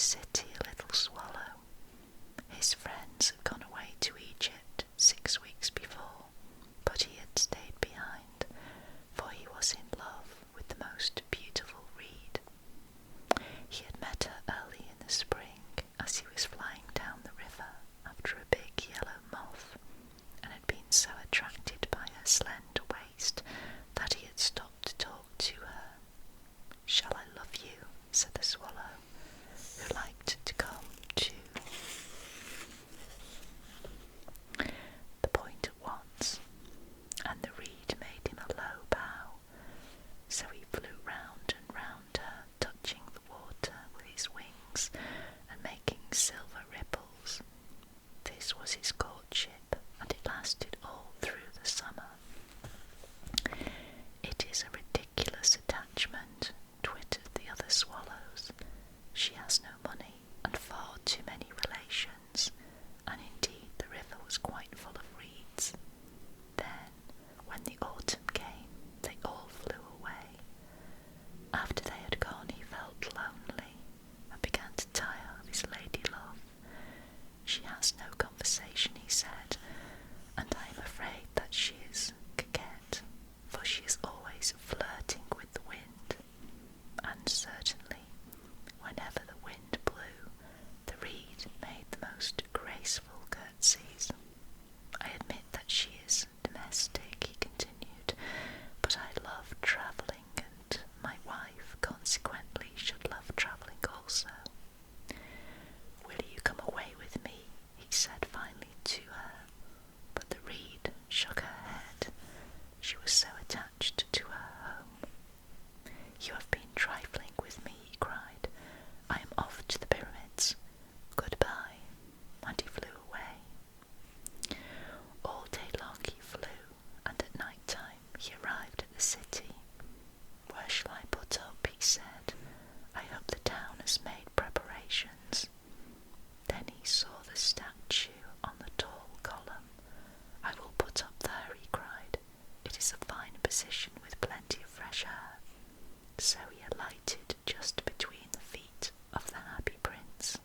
city a little swallow. His friends had gone away to Egypt 6 weeks before, but he had stayed behind, for he was in love with the most beautiful reed. He had met her early in the spring as he was flying down the river after a big yellow moth, and had been so attracted by her slender waist that he had stopped to talk to her. "Shall I love you?" said the swallow, who liked to come to the point at once, and the reed made him a low bow, so he flew round and round her, touching the water with his wings and making silver ripples. This was his courtship, and it lasted all through the summer. "It is a ridiculous attachment," twittered the other swallows. "She has no money and far too many relations," and indeed the river was quite full of reeds. Then, when the autumn came, they all flew away. After they had gone, he felt lonely and began to tire of his lady-love. "She has no conversation," he said, "and I am afraid that she is coquette, for she is always flirting with the wind." And certainly, whenever the wind blew, the reed made the most graceful curtsies. "I admit that she is domestic," he continued, "but I love travelling, and my wife consequently should love travelling also. Will you come away with me?" he said finally to her, but the reed shook her head. She was so attached to her home. "You have been trifling with me," he cried. "I am off to the pyramids. Goodbye," and he flew away. All day long he flew, and at night time he arrived at the city. "Where shall I put up?" he said. "I hope the town has made preparations." Then he saw the statue on the tall column. "I will put up there," he cried. "It is a fine position with plenty of fresh air." So he alighted just between the feet of the happy prince.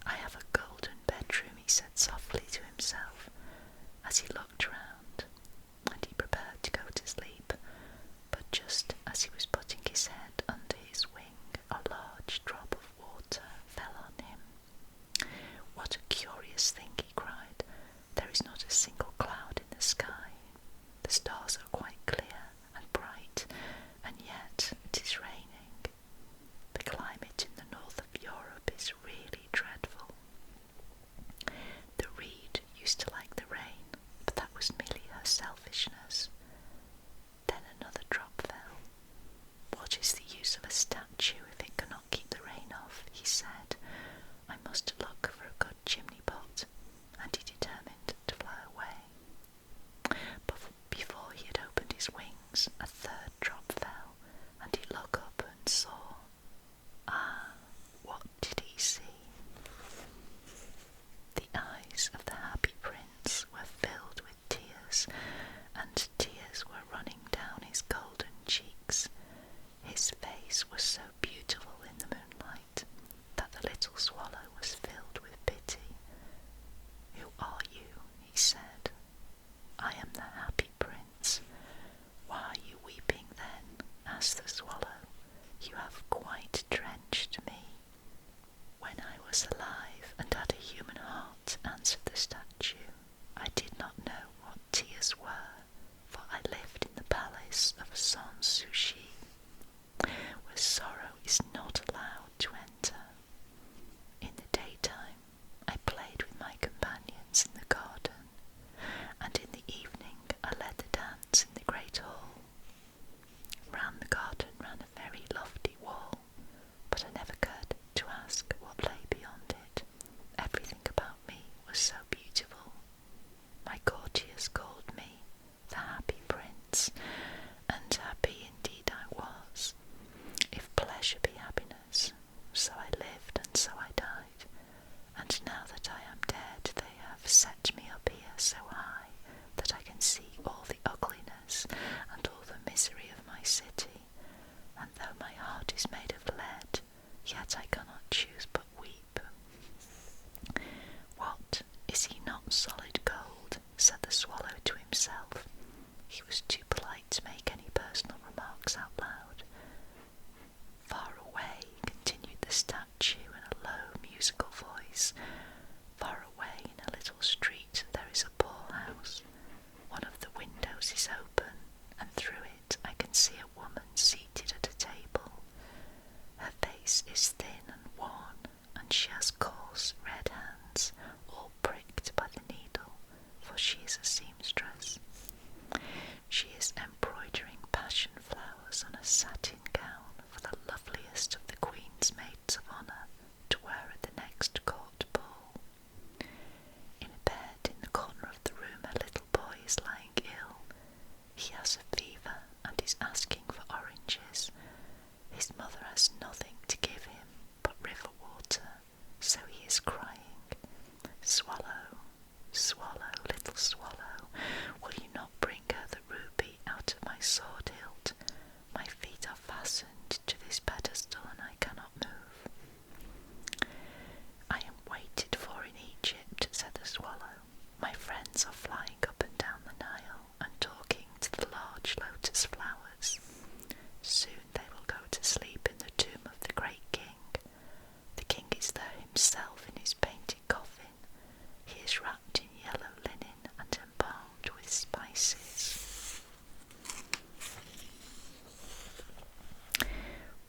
"I have a golden bedroom," he said softly to himself as he looked round, and he prepared to go to sleep, but just as he was putting his head under his wing, a large drop of water fell on him. "What a curious thing," he cried. "There is not a single cloud in the sky. The stars are quite clear and bright, and yet it is raining. The climate in the north of Europe is really dreadful." The reed used to like the rain, but that was merely her selfishness. Then another drop fell. "What is the use of a statue if it cannot keep the rain off?" he said. "I must look for a good chimney pot," and he determined to fly away. But before he had opened his wings, a third drop fell, and he looked up and saw. What did he see? The eyes of the happy prince were filled with tears, and tears were running down his golden cheeks. His face was so beautiful in the moonlight that the little swallow was filled with pity. "Who are you?" he said. "I am the happy prince." "Why are you weeping then?" asked the swallow. "You have quite drenched me." "When I was alive and had a human heart," answered the statue, "I did not know what tears were, for I lived in the palace of Sans Souci, where sorrow is not allowed to enter. In the daytime I played with my companions in the garden, and in the evening I led the dance in the great hall. Round the garden ran a very lofty wall, but I never cared to ask what lay beyond it. Everything about me was so beautiful. My courtiers called me the happy prince, and happy indeed I was. If pleasure be happiness, face is thin and worn, and she has coarse red hands, all pricked by the needle, for she is a seamstress. She is embroidering passion flowers on a satin gown for the loveliest of the Queen's maids of honour to wear at the next court ball. In a bed in the corner of the room a little boy is lying ill. He has a fever and is asking for oranges. His mother has nothing to give him but river water, so he is crying, "Swallow, swallow, little swallow, will you not bring her the ruby out of my sword hilt? My feet are fastened to this pedestal and I cannot move." "I am waited for in Egypt," said the swallow. "My friends are flying up and down the Nile and talking to the large lotus flowers. Soon they will go to sleep in the tomb of the great king. The king is there himself in his painted coffin. He is wrapped in yellow linen and embalmed with spices.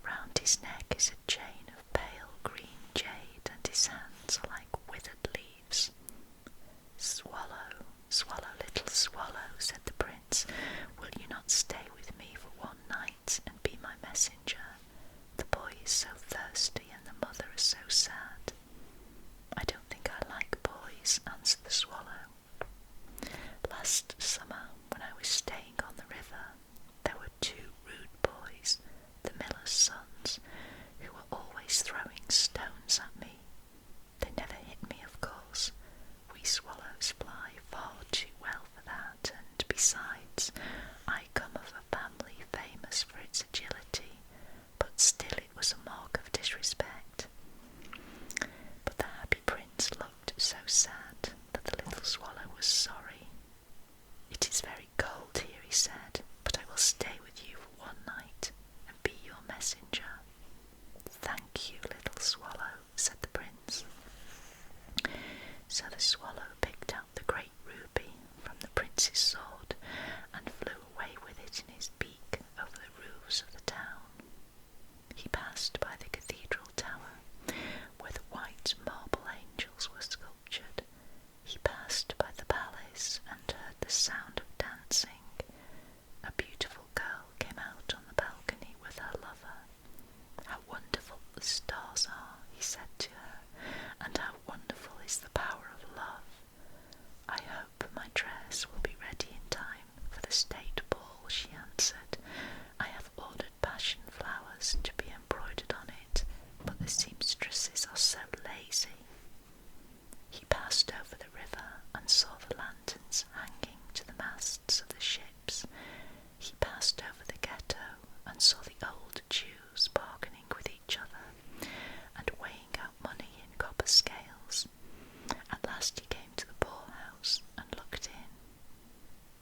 Round his neck is a chain of pale green jade, and his hands are like withered leaves." "Swallow, swallow, little swallow," said the prince, "will you not stay with me for one night and be my messenger? The boy is so thirsty and the mother is so sad." "I don't think I like boys," answered the swallow. "Last summer, when I was staying on the river, there were 2 rude boys, the miller's sons, who were always throwing stones at me. They never hit me, of course. We swallows fly far too well for that, and besides, I come of a family famous for its agility, but still it was a mark of disrespect." But the happy prince looked so sad that the little swallow was sorry. "It is very cold here," he said, "but I will stay with you for one night and be your messenger." "Thank you, little swallow," said the prince. So the swallow picked out the great ruby from the prince's sword and flew away with it in his beak over the roofs of the town. He passed by the cathedral tower, where the white marble angels were sculptured. He passed by the palace and heard the sound of dancing. A beautiful girl came out on the balcony with her lover. "How wonderful the stars are," he said to her, "and how wonderful is the power of love. I hope my dress will be ready in time for the state ball," she answered. "I have ordered passion flowers to be embroidered on it, but the seamstresses are so lazy." He passed over the river and saw the lanterns hanging to the masts of the ships. He passed over the ghetto and saw the old Jews bargaining with each other and weighing out money in copper scales. At last he came to the poorhouse and looked in.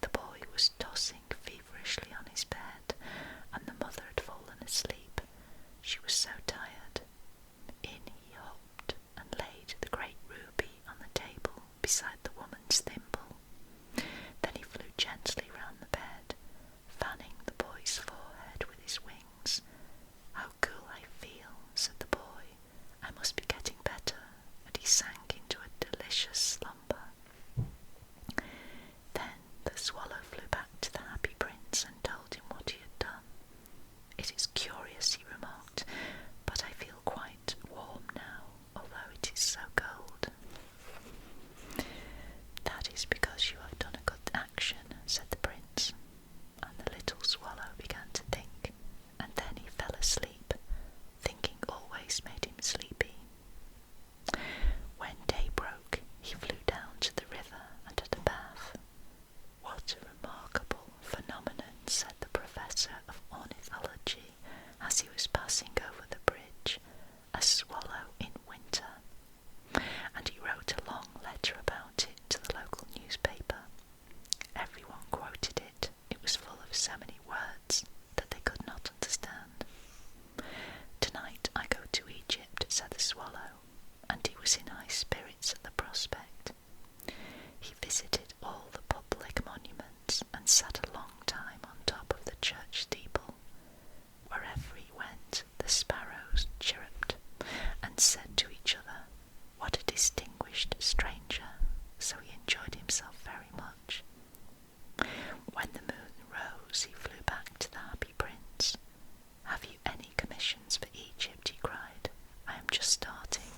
The boy was tossing feverishly on his bed, and the mother had fallen asleep. She was so tired. In he hopped and laid the great ruby on the table beside the woman's thimble. Then he flew gently round the bed, fanning the boy's forehead with his wings. "How cool I feel," said the boy. "I must be getting better," and he sank into a delicious slumber. Then the swallow flew back to the happy prince and told him what he had done. "It is curious," he remarked, "but I feel wished a stranger, so he enjoyed himself very much. When the moon rose, he flew back to the happy prince. "Have you any commissions for Egypt?" he cried. "I am just starting."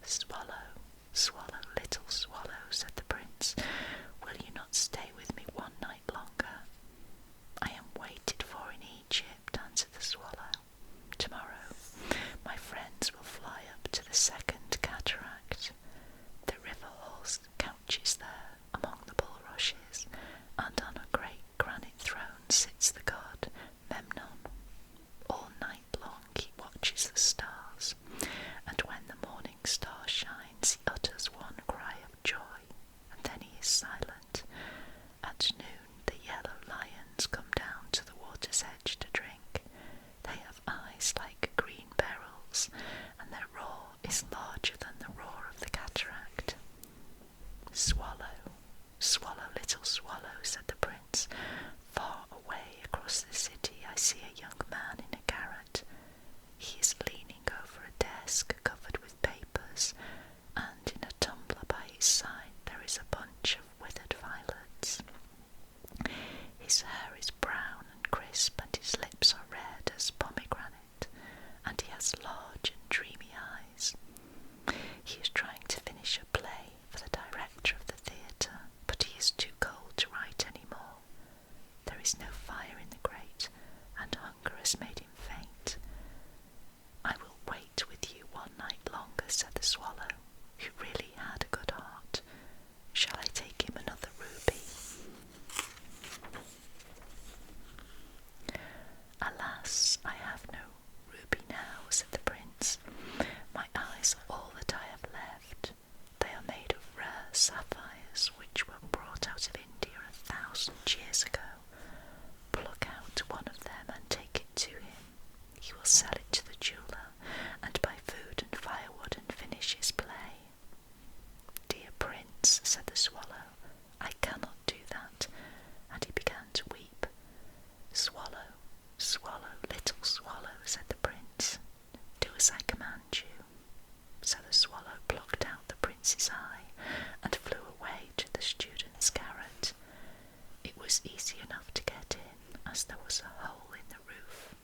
"Swallow, swallow, little swallow," said the prince, "will you not stay with me one night longer?" "I am waited for in Egypt," answered the swallow. "Tomorrow my friends will fly up to the second cataract. The river horse couches there among the bulrushes, and on a great granite throne sits the god Memnon. All night long he watches the stars, and when the morning star shines he utters one cry of joy, and then he is silent. At noon the yellow lions come down to the water's edge to drink. They have eyes like green beryls, and their roar is larger than the roar of the cataract." "Swallow, swallow, little swallow," said the prince. "Far away across the city I see a young man in a garret. He is leaning over a desk covered with papers, and in a tumbler by his side there is a bunch of withered violets. His hair is brown and crisp, and his lips are red as pomegranate, and he has large and dreamy eyes. He is trying to finish a play for the director of the theatre, but he is too cold to write any more. There is no fire in the grate, and hunger has made him faint. I will wait with you one night longer," said the swallow, who really had a good heart. "Shall I take him another ruby?" "Alas, I have no ruby now," said the prince. "My eyes are all that I have left. They are made of rare sapphires, which were brought out of India 1,000 years ago. Pluck out one of them and take it to him. He will sell it to the jeweller, and buy food and firewood and finish his play." "Dear prince," said the swallow, "I cannot do that," and he began to weep. "Swallow, swallow, little swallow," said the prince, "do as I command you." So the swallow plucked out the prince's eye and flew away to the student's garret. It was easy enough to get in, as there was a hole in the roof.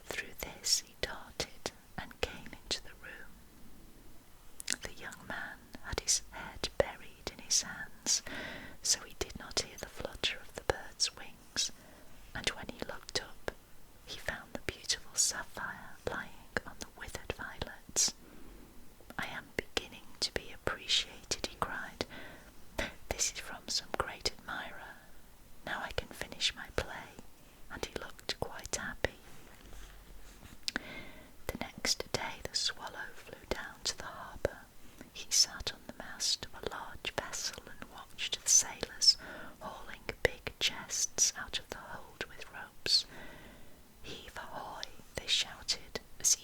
Through this he darted and came into the room. The young man had his head buried in his hands, so he did not hear the flutter of the bird's wings, and when he looked up, he found the beautiful sapphire lying on the withered violets. "I am beginning to be appreciated," he cried. "This is from some great admirer. Now I can finish my play," and he looked quite happy. The next day the swallow flew down to the harbour. He sat on the mast of a large vessel and watched the sailors hauling big chests out of the hold with ropes. "Heave ahoy!" they shouted as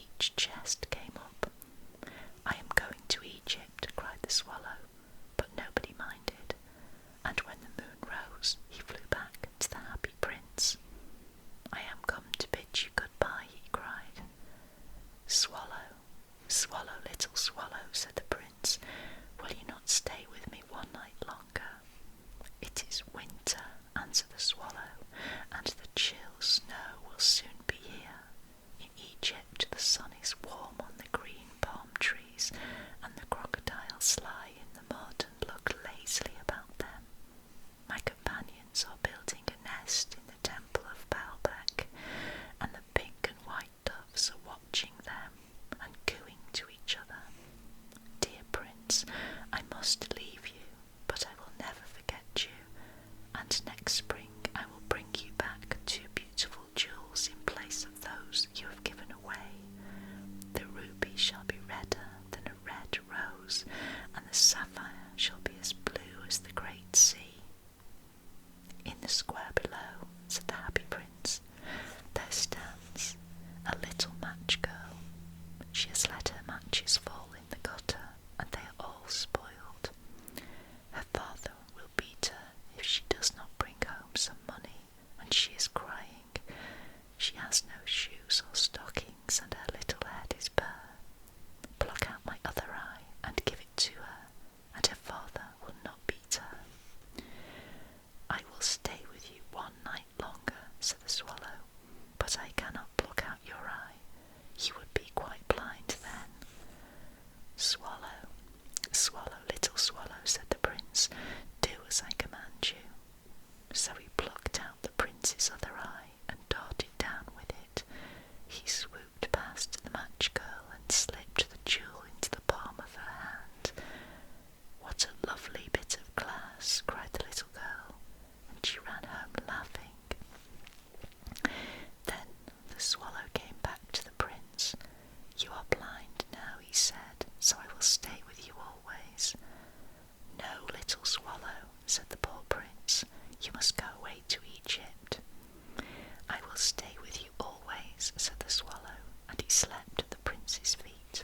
slept at the prince's feet.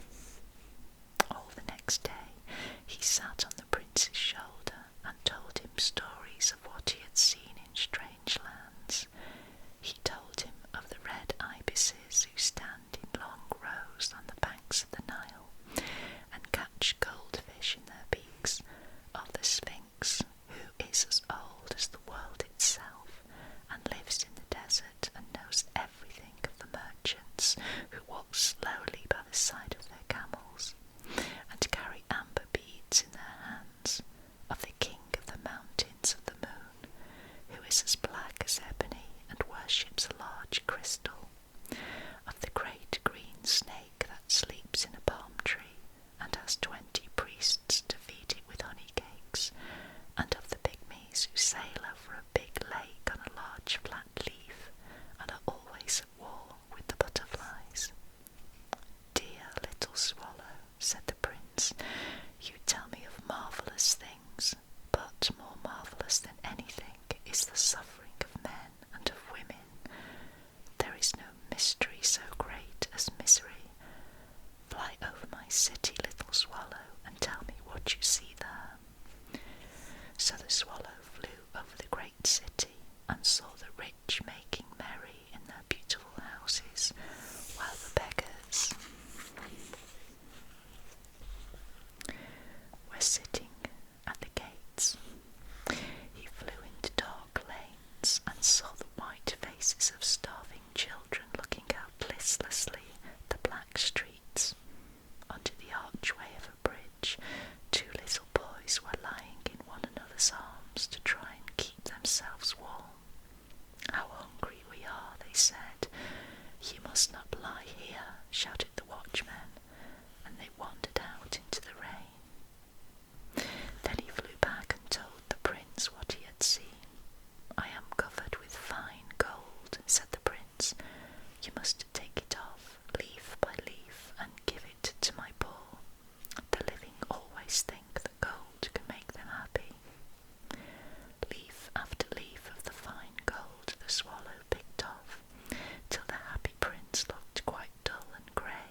All the next day he sat on the prince's shoulder and told him stories of what he had seen in strange lands. He told him of the red ibises who stand in long rows on the banks of the Nile and catch goldfish in their beaks, of the Sphinx, who is as old as the world itself and lives in the desert and knows everything of the merchants who walk slowly by the side of their camels and carry amber beads in their hands, of the king of the mountains of the moon, who is as black as ebony and worships a large crystal, of the great green snake that sleeps in a palm tree and has 20 priests to feed it with honey cakes, and of the pygmies who sail over a big lake on a large flat leaf and are always at war with the butterflies. "Dear little swallow," said the prince, "you tell me of marvellous things, but more marvellous than anything is the suffering of men and of women. There is no mystery so great as misery. Fly over my city, little swallow, and tell me what you see there." So the swallow flew over the great city and saw the rich making merry in their beautiful houses, while the beggars were sitting at the gates. He flew into dark lanes and saw the white faces of starving children looking out listlessly at the black streets. Under the archway of a bridge, 2 little boys were lying in one another's arms to try and keep themselves warm. "How hungry we are," they said. "You must not lie here," shouted the watchman, and they wandered out into the rain. Then he flew back and told the prince what he had seen. "I am covered with fine gold," said the prince. "You must take it off, leaf by leaf, and give it to my poor. The living always think that gold can make them happy." Leaf after leaf of the fine gold the swallow picked off, till the happy prince looked quite dull and grey.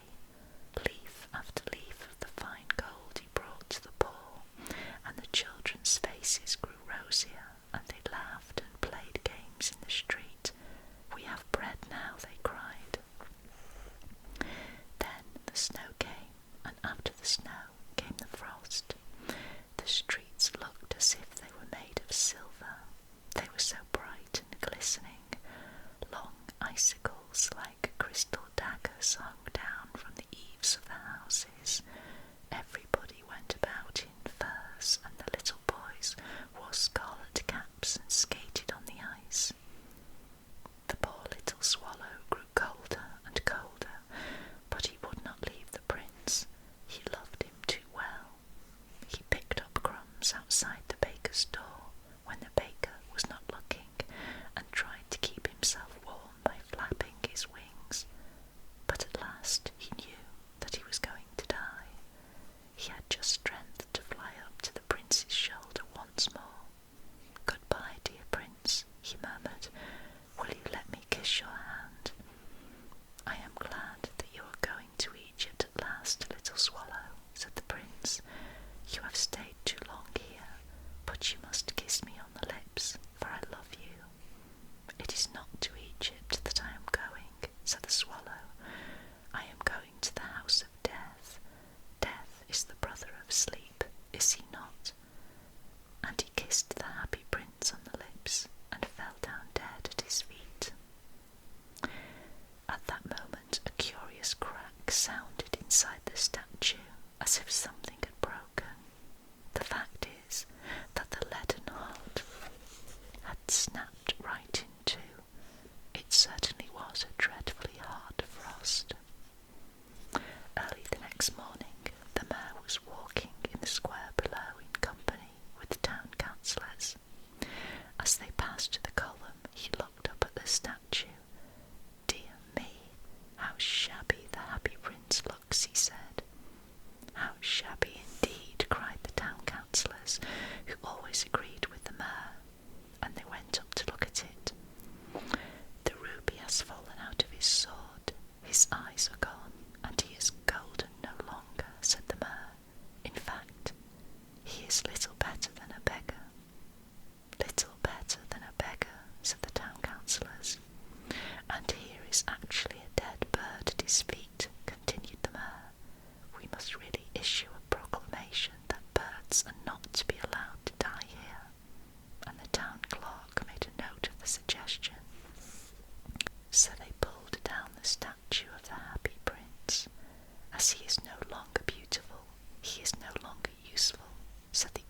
As he is no longer beautiful, he is no longer useful, said the